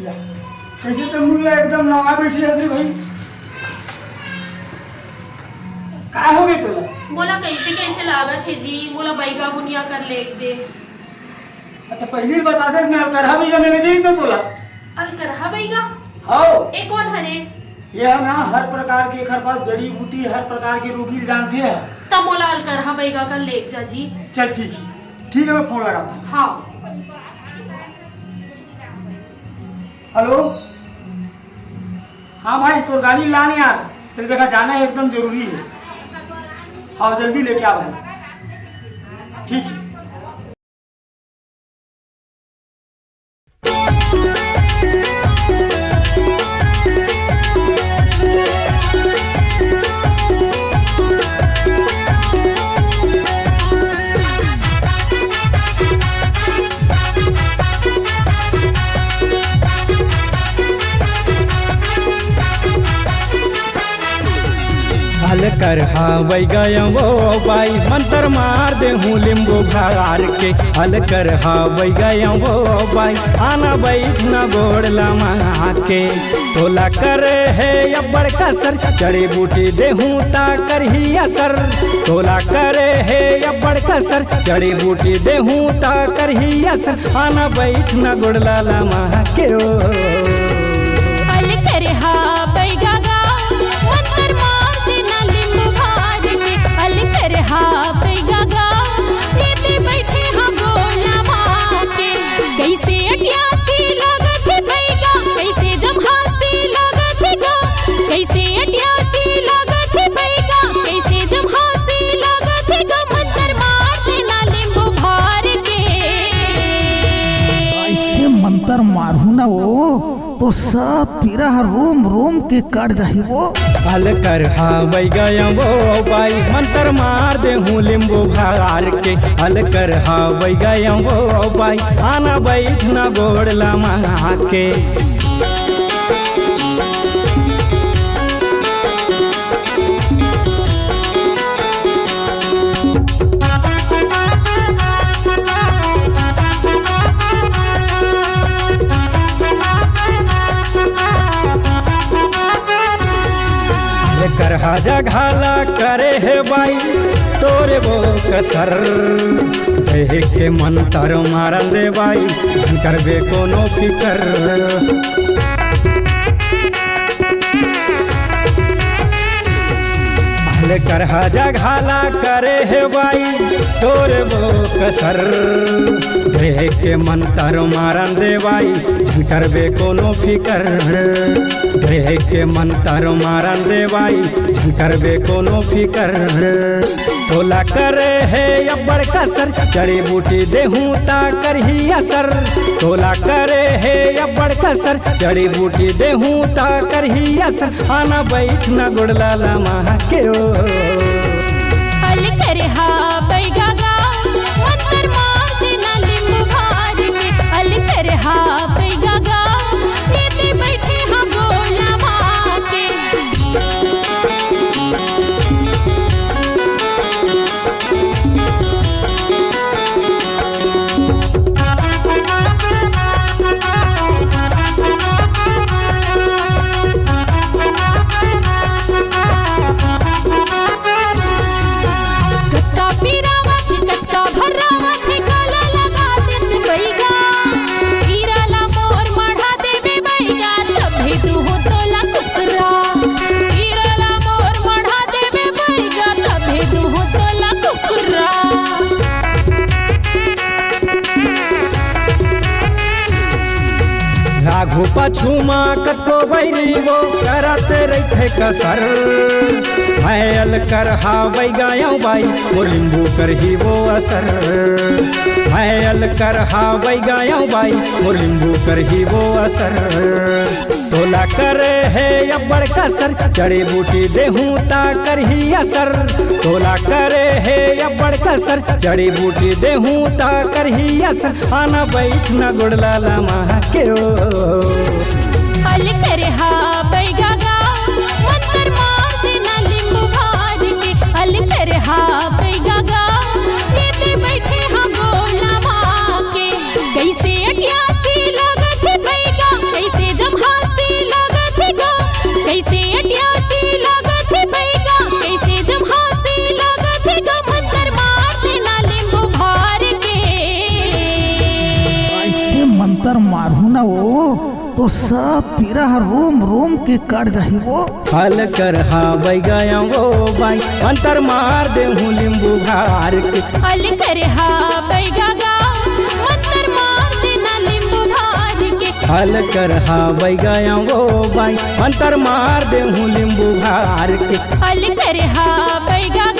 या कैसे तो मुल्ला एकदम नवा बैठी है भाई। क्या हो गई तोला? बोला कैसे कैसे लागत है जी, बोला बैगा बुनिया कर ले दे। अच्छा पहले ही बता दे, मैं करहा बैगा मैंने दी तो तोला। अरे करहा बैगा? हाँ। ए कौन हरे? ये ना हर प्रकार के खरपात जड़ी बूटी हर प्रकार के रोगी जानते हैं। तब बोला अल करहा बैगा कर ले जा जी। चल ठीक है मैं फोन लगाता हूँ। हाँ हेलो। हाँ भाई तो गाड़ी लाने यार, तेरी जगह जाना है एकदम जरूरी है। हाँ जल्दी लेके आ भाई। ठीक है। हल कर हावई गया वो बाई मंत्र मार दे हूँ लिंबू भार के। हल कर हावई गया वो बाई आना बैठना गोड़ लमा के। तोला कर है अब्बड़ कसर जड़ी बूटी दे हूँ ता कर ही असर। तोला कर है अब्बड़ कसर जड़ी बूटी दे हूँ ता कर ही असर। आना बैठना गोड़ लमा के। हल कर हावई गया मंत्र मार देना लिंबू भार के। हल कर हावई गया लेते बैठे हम गोला मार के। कैसे अटियासी लागत है बैगा, कैसे जमहासी लागत है गा। कैसे अटियासी लागत है बैगा, कैसे जमहासी लागत है गा। मंत्र मार देना लिंबू भार के। ऐसे मंत्र मारू ना वो तो सब पीरा रोम रोम के कट जाही वो। हल कर हावई गया वो बाई मंत्र मार दे हूँ लिंबू भार के। हल कर हावई गया वो बाई आना बैठना गोड़ लमा के। कर हाजा घाला करे है बाई तोरे वो कसर। देख के मन तारो मारल दे बाई करबे कोनो फिकर। कर हाजा घाला करे है बाई तोरे वो कसर। देख के मन तारो मारल दे बाई करबे कोनो फिकर। देख के मन तारो मारल दे बाई करबे कोनो फिकर। तोला करे है अब्बड़ कसर जड़ी बूटी देहूँ ता कर ही असर। तोला करे है अब्बड़ कसर जड़ी बूटी देहूँ ता कर ही असर। आना बैठना गुड़ला लमा के। हल कर हावई गया मंत्र मार देना लिंबू भार के। हल कर हावई गया लेते बैठे हम गोला मार के। कक्का पीरावत कक्का भरावत काला लगा दे से बैगा। हीराला मोर मढ़ा देबे बैगा तभी तू हो तोला कुकरा। हीराला मोर मढ़ा देबे बैगा तभी तू हो तोला कुकरा। राघु पछुमा कतो बैरी वो करते रहे कसर। मैल कर हावई गया बाई वो लिंबू कर ही वो असर। मैल कर हावई गया बाई वो लिंबू कर ही वो असर। तोला करे है अब्बड़ कसर जड़ी बूटी देहूँ ता कर ही असर। तोला करे है अब्बड़ कसर जड़ी बूटी देहूँ ता कर ही असर। आना बैठना गुड़ला लमा के। हल कर हावई गया मंत्र मार देना लिंबू भार के। हल कर हावई गया लेते बैठे हम गोला मार के। कैसे अटियासी लागत है बैगा, कैसे तो सब पीरा रोम रोम के कट जाही वो। हल कर हावै गया वो बाई अंतर मार दे हूँ लींबू भार के। हल कर हावै गया मंतर मार देना लींबू भार के। हल कर हावै गया वो बाई अंतर मार दे हूँ लींबू भार के। हल कर हावै गया